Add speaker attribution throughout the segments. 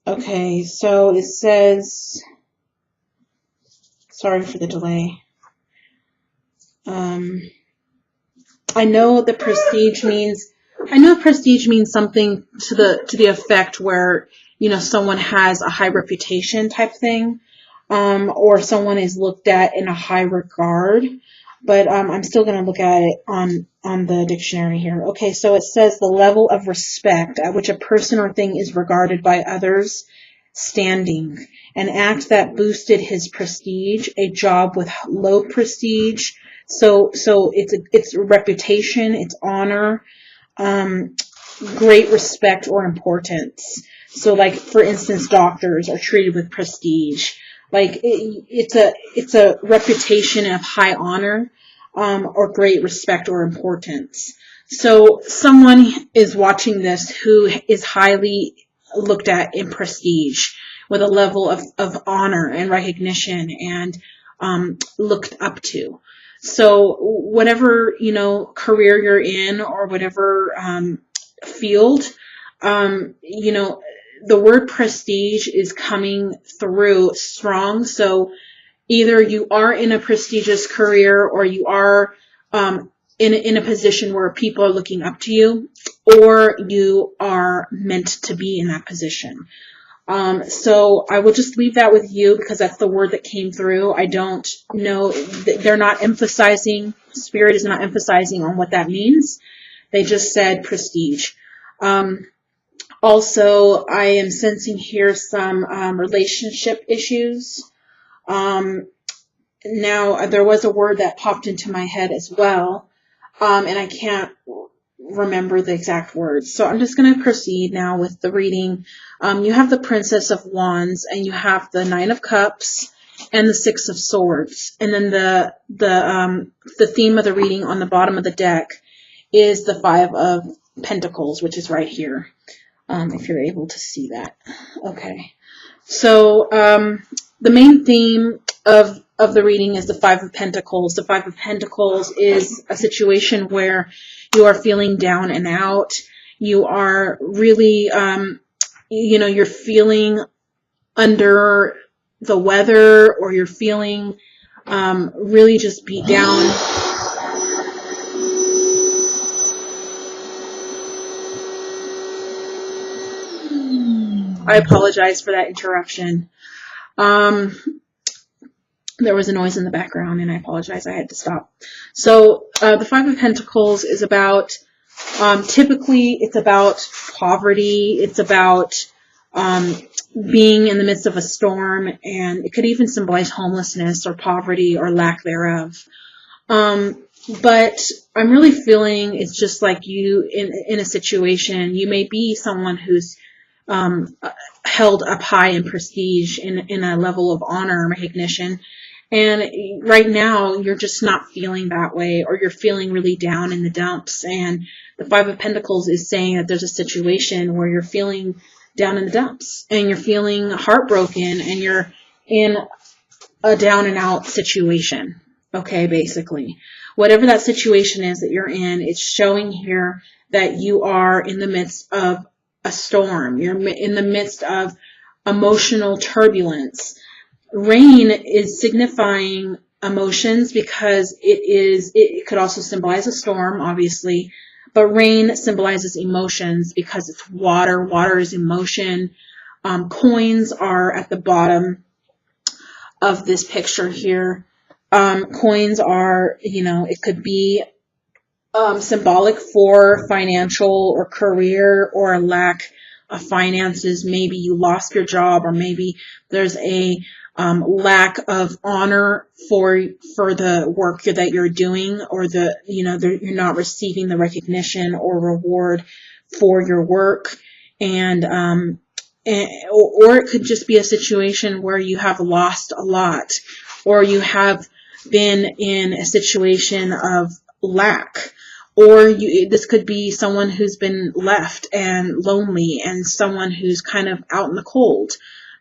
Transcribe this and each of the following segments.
Speaker 1: Okay, so it says, sorry for the delay. Um, I know the prestige means, I know prestige means something to the effect where, you know, someone has a high reputation type thing, or someone is looked at in a high regard. But I'm still going to look at it on the dictionary here. Okay, so it says the level of respect at which a person or thing is regarded by others, standing, an act that boosted his prestige, a job with low prestige. So it's reputation, it's honor, um, great respect or importance. So like for instance, doctors are treated with prestige. Like it's a reputation of high honor, or great respect or importance. So someone is watching this who is highly looked at in prestige with a level of honor and recognition and looked up to. So whatever, you know, career you're in or whatever field, you know, the word prestige is coming through strong. So either you are in a prestigious career or you are in a position where people are looking up to you, or you are meant to be in that position. So I will just leave that with you because that's the word that came through. I don't know. They're not emphasizing, Spirit is not emphasizing on what that means. They just said prestige. Also, I am sensing here some relationship issues. Now, there was a word that popped into my head as well, and I can't remember the exact words. So I'm just going to proceed now with the reading. You have the Princess of Wands, and you have the Nine of Cups, and the Six of Swords. And then the theme of the reading on the bottom of the deck is the Five of Pentacles, which is right here, if you're able to see that. Okay. So the main theme of the reading is the Five of Pentacles. The Five of Pentacles is a situation where you are feeling down and out. You are really, you know, you're feeling under the weather, or you're feeling really just beat down. I apologize for that interruption. There was a noise in the background, and I apologize. I had to stop. So the Five of Pentacles is about, typically, it's about poverty. It's about being in the midst of a storm, and it could even symbolize homelessness or poverty or lack thereof. But I'm really feeling it's just like you in a situation. You may be someone who's held up high in prestige, in a level of honor and recognition. And right now, you're just not feeling that way, or you're feeling really down in the dumps. And the Five of Pentacles is saying that there's a situation where you're feeling down in the dumps, and you're feeling heartbroken, and you're in a down and out situation. Okay, basically. Whatever that situation is that you're in, it's showing here that you are in the midst of a storm. You're in the midst of emotional turbulence. Rain is signifying emotions because it could also symbolize a storm, obviously, but rain symbolizes emotions because it's water. Water is emotion. Coins are at the bottom of this picture here. Coins are, you know, it could be symbolic for financial or career or a lack of finances. Maybe you lost your job, or maybe there's a lack of honor for the work that you're doing, or you're not receiving the recognition or reward for your work, and or it could just be a situation where you have lost a lot, or you have been in a situation of lack. Or this could be someone who's been left and lonely, and someone who's kind of out in the cold,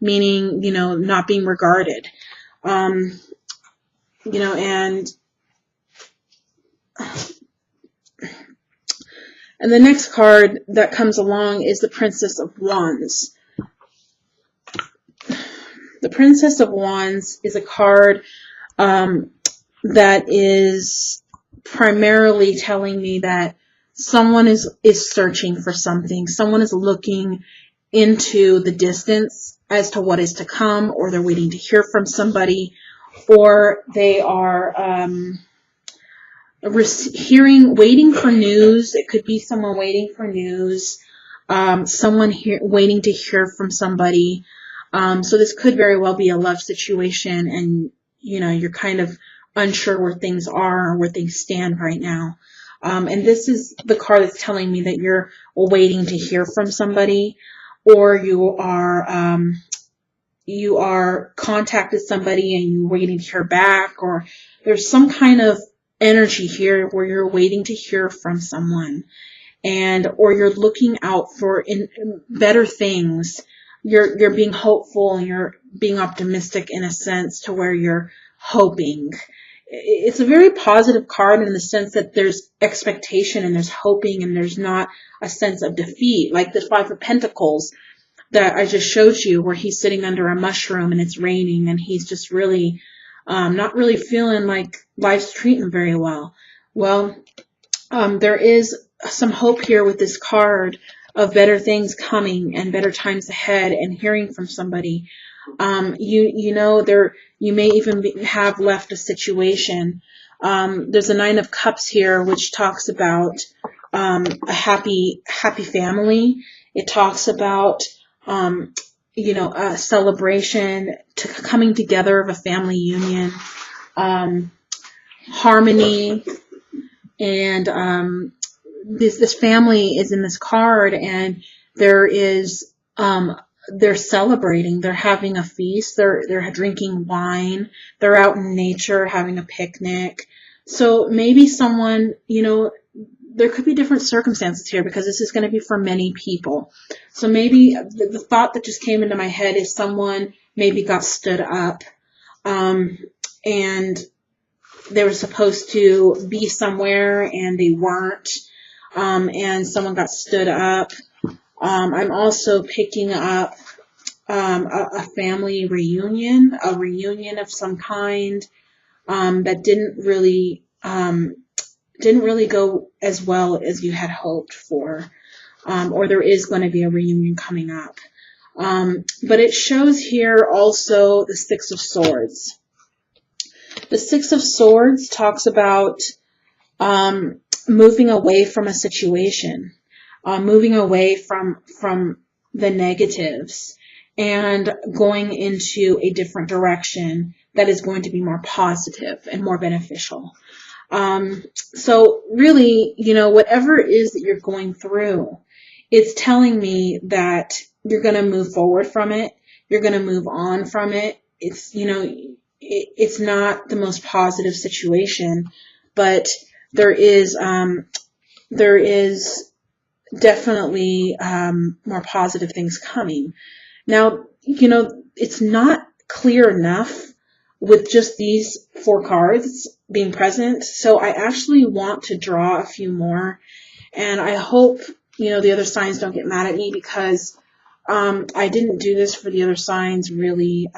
Speaker 1: meaning, you know, not being regarded. You know, and the next card that comes along is the Princess of Wands. The Princess of Wands is a card that is primarily telling me that someone is searching for something. Someone is looking into the distance as to what is to come, or they're waiting to hear from somebody, or they are waiting for news. It could be someone waiting for news, someone waiting to hear from somebody. So this could very well be a love situation, and you're kind of unsure where things are or where things stand right now. And this is the card that's telling me that you're waiting to hear from somebody, or you are contacted somebody and you're waiting to hear back, or there's some kind of energy here where you're waiting to hear from someone, or you're looking out for better things. You're being hopeful and you're being optimistic in a sense to where you're hoping. It's a very positive card in the sense that there's expectation and there's hoping, and there's not a sense of defeat, like the Five of Pentacles that I just showed you, where he's sitting under a mushroom and it's raining and he's just really not really feeling like life's treating him very well. Well, there is some hope here with this card of better things coming and better times ahead, and hearing from somebody. You may even have left a situation. There's a Nine of Cups here, which talks about a happy family. It talks about a celebration, coming together of a family union, harmony, and this family is in this card, and they're celebrating. They're having a feast. They're drinking wine. They're out in nature having a picnic. So maybe someone, there could be different circumstances here, because this is going to be for many people. So maybe the thought that just came into my head is someone maybe got stood up, and they were supposed to be somewhere and they weren't, and someone got stood up. I'm also picking up a family reunion, a reunion of some kind that didn't really go as well as you had hoped for, or there is going to be a reunion coming up. But it shows here also the Six of Swords. The Six of Swords talks about moving away from a situation, moving away from the negatives, and going into a different direction that is going to be more positive and more beneficial. So really, whatever it is that you're going through, it's telling me that you're going to move forward from it. You're going to move on from it. It's not the most positive situation, but there is definitely more positive things coming. Now, it's not clear enough with just these 4 cards being present, so I actually want to draw a few more, and I hope the other signs don't get mad at me, because I didn't do this for the other signs really,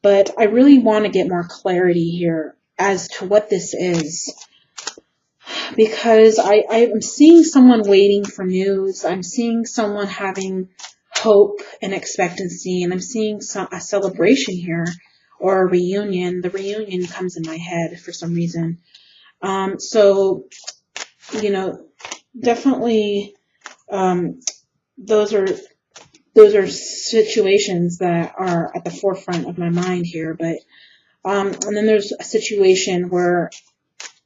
Speaker 1: but I really want to get more clarity here as to what this is, because I'm seeing someone waiting for news. I'm seeing someone having hope and expectancy, and I'm seeing a celebration here, or a reunion. The reunion comes in my head for some reason. So definitely those are situations that are at the forefront of my mind here. But and then there's a situation where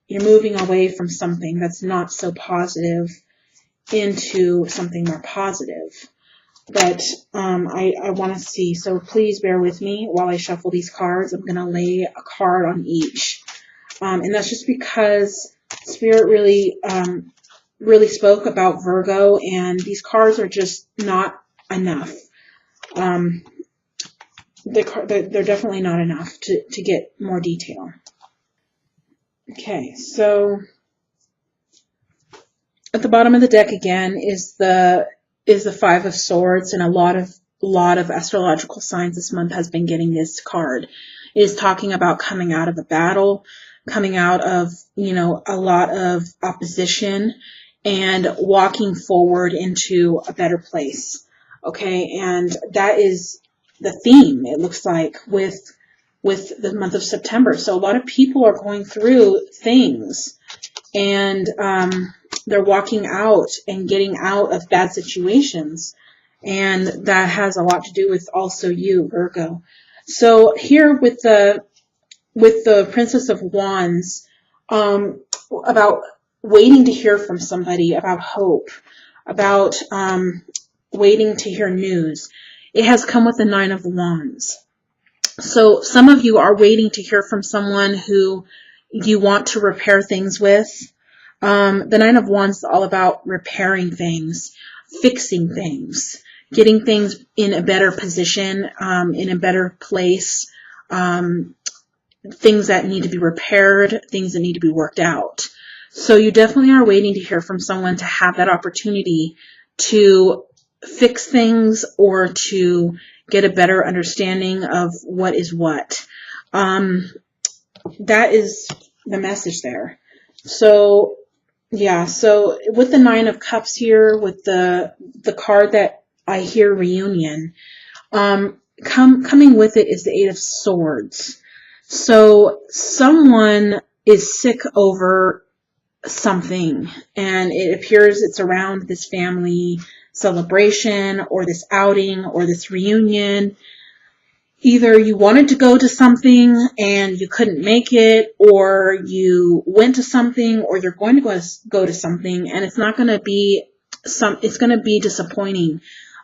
Speaker 1: you're moving away from something that's not so positive into something more positive. But I want to see, so please bear with me while I shuffle these cards. I'm going to lay a card on each. And that's just because Spirit really spoke about Virgo, and these cards are just not enough. They're definitely not enough to get more detail. Okay, so at the bottom of the deck again is the Five of Swords, and a lot of lot of astrological signs this month has been getting this card. It is talking about coming out of a battle, coming out of, a lot of opposition, and walking forward into a better place. Okay, and that is the theme, it looks like, with the month of September. So a lot of people are going through things, and they're walking out and getting out of bad situations. And that has a lot to do with also you, Virgo. So here with the Princess of Wands, about waiting to hear from somebody, about hope, about waiting to hear news. It has come with the Nine of Wands. So some of you are waiting to hear from someone who you want to repair things with. The Nine of Wands is all about repairing things, fixing things, getting things in a better position, in a better place, things that need to be repaired, things that need to be worked out. So you definitely are waiting to hear from someone to have that opportunity to fix things or to get a better understanding of what is what. That is the message there. So yeah, so with the Nine of Cups here, with the card that I hear, reunion, coming with it is the Eight of Swords. So someone is sick over something, and it appears it's around this family celebration or this outing or this reunion. Either you wanted to go to something and you couldn't make it, or you went to something, or you're going to go to something, and it's not going to be it's going to be disappointing.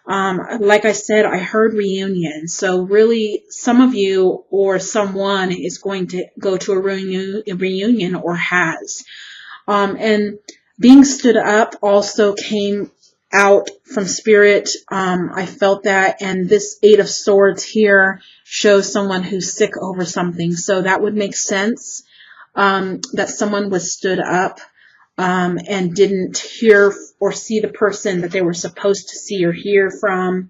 Speaker 1: Like I said, I heard reunion. So really, some of you or someone is going to go to a reunion or has. And being stood up also came out from Spirit. I felt that. And this Eight of Swords here shows someone who's sick over something. So that would make sense, that someone was stood up and didn't hear or see the person that they were supposed to see or hear from,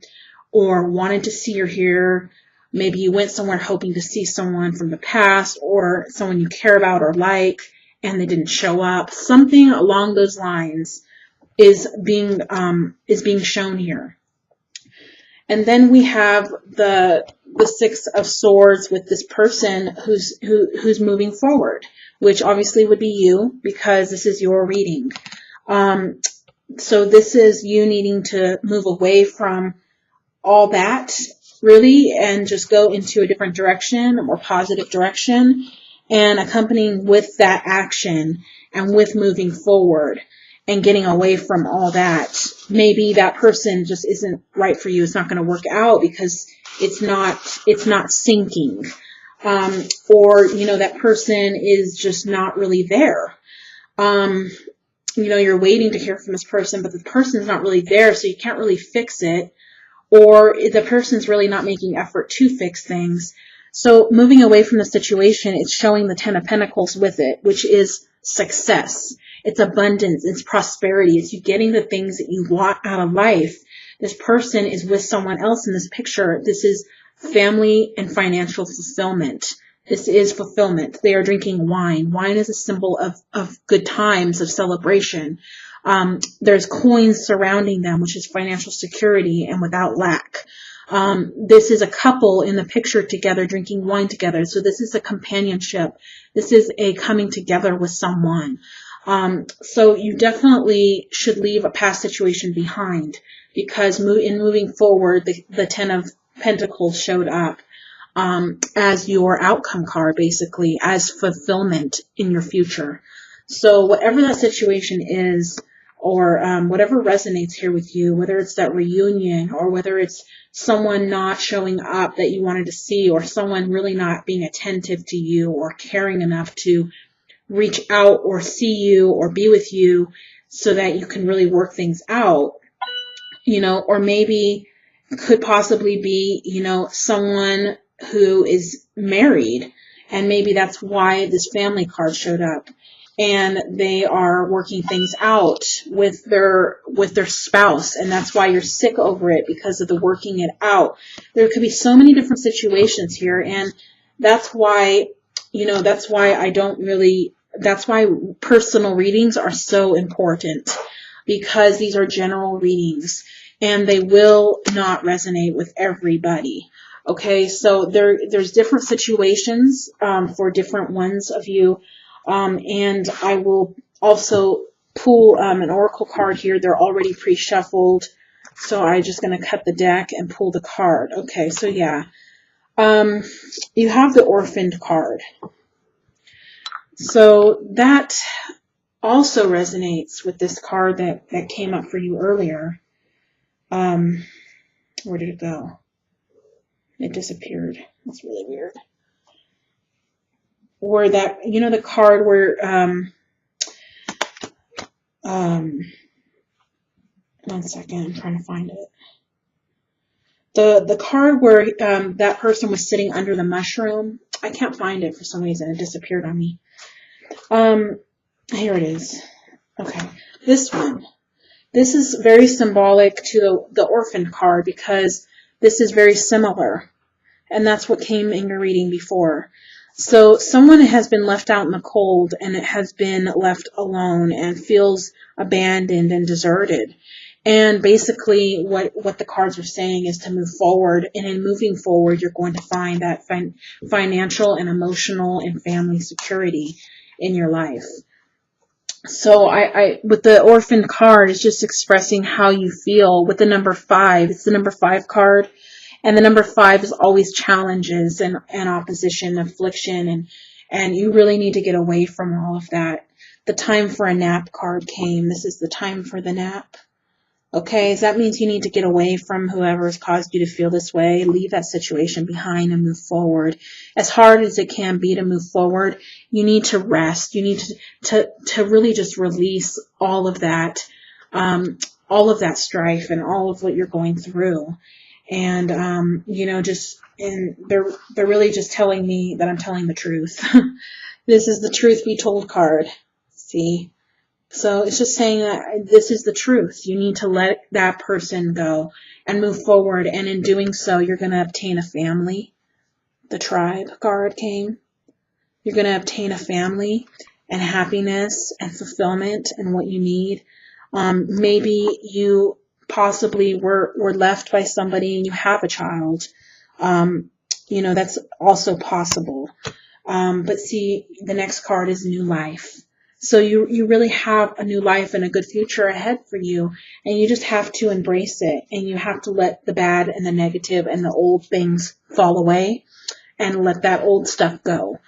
Speaker 1: or wanted to see or hear. Maybe you went somewhere hoping to see someone from the past or someone you care about or like, and they didn't show up. Something along those lines is being shown here. And then we have the Six of Swords with this person who's moving forward, which obviously would be you, because this is your reading. So this is you needing to move away from all that, really, and just go into a different direction, a more positive direction, and accompanying with that action and with moving forward and getting away from all that. Maybe that person just isn't right for you. It's not going to work out because it's not syncing. Or, that person is just not really there. You're waiting to hear from this person, but the person's not really there, so you can't really fix it. Or the person's really not making effort to fix things. So moving away from the situation, it's showing the Ten of Pentacles with it, which is success. It's abundance. It's prosperity. It's you getting the things that you want out of life. This person is with someone else in this picture. This is family and financial fulfillment. This is fulfillment. They are drinking wine. Wine is a symbol of good times, of celebration. There's coins surrounding them, which is financial security and without lack. This is a couple in the picture together, drinking wine together. So this is a companionship. This is a coming together with someone. So you definitely should leave a past situation behind, because in moving forward, the Ten of Pentacles showed up as your outcome card, basically, as fulfillment in your future. So whatever that situation is, or whatever resonates here with you, whether it's that reunion, or whether it's someone not showing up that you wanted to see, or someone really not being attentive to you or caring enough to reach out or see you or be with you so that you can really work things out, or maybe could possibly be, someone who is married, and maybe that's why this family card showed up. and they are working things out with their spouse, and that's why you're sick over it, because of the working it out. There could be so many different situations here, and that's why, that's why that's why personal readings are so important, because these are general readings and they will not resonate with everybody. Okay, so there's different situations for different ones of you. And I will also pull an oracle card here. They're already pre-shuffled, so I'm just going to cut the deck and pull the card. Okay, so yeah. You have the orphaned card. So that also resonates with this card that came up for you earlier. Where did it go? It disappeared. That's really weird. Or that, the card where, one second, I'm trying to find it. The card where that person was sitting under the mushroom. I can't find it for some reason. It disappeared on me. Here it is. Okay, this one. This is very symbolic to the orphan card, because this is very similar, and that's what came in your reading before. So someone has been left out in the cold, and it has been left alone and feels abandoned and deserted. And basically what the cards are saying is to move forward, and in moving forward, you're going to find that financial and emotional and family security in your life. So I with the orphan card, it's just expressing how you feel. With the number 5, it's the number 5 card. And the number 5 is always challenges and opposition, affliction, and you really need to get away from all of that. The time for a nap card came. This is the time for the nap. Okay, so that means you need to get away from whoever has caused you to feel this way. Leave that situation behind and move forward. As hard as it can be to move forward, you need to rest. You need to really just release all of that strife and all of what you're going through. And and they're really just telling me that I'm telling the truth. This is the truth be told card. See? So it's just saying that this is the truth. You need to let that person go and move forward. And in doing so, you're going to obtain a family. The tribe card came. You're going to obtain a family and happiness and fulfillment and what you need. Maybe you possibly were left by somebody and you have a child. That's also possible. But see, the next card is new life. So you really have a new life and a good future ahead for you, and you just have to embrace it, and you have to let the bad and the negative and the old things fall away and let that old stuff go.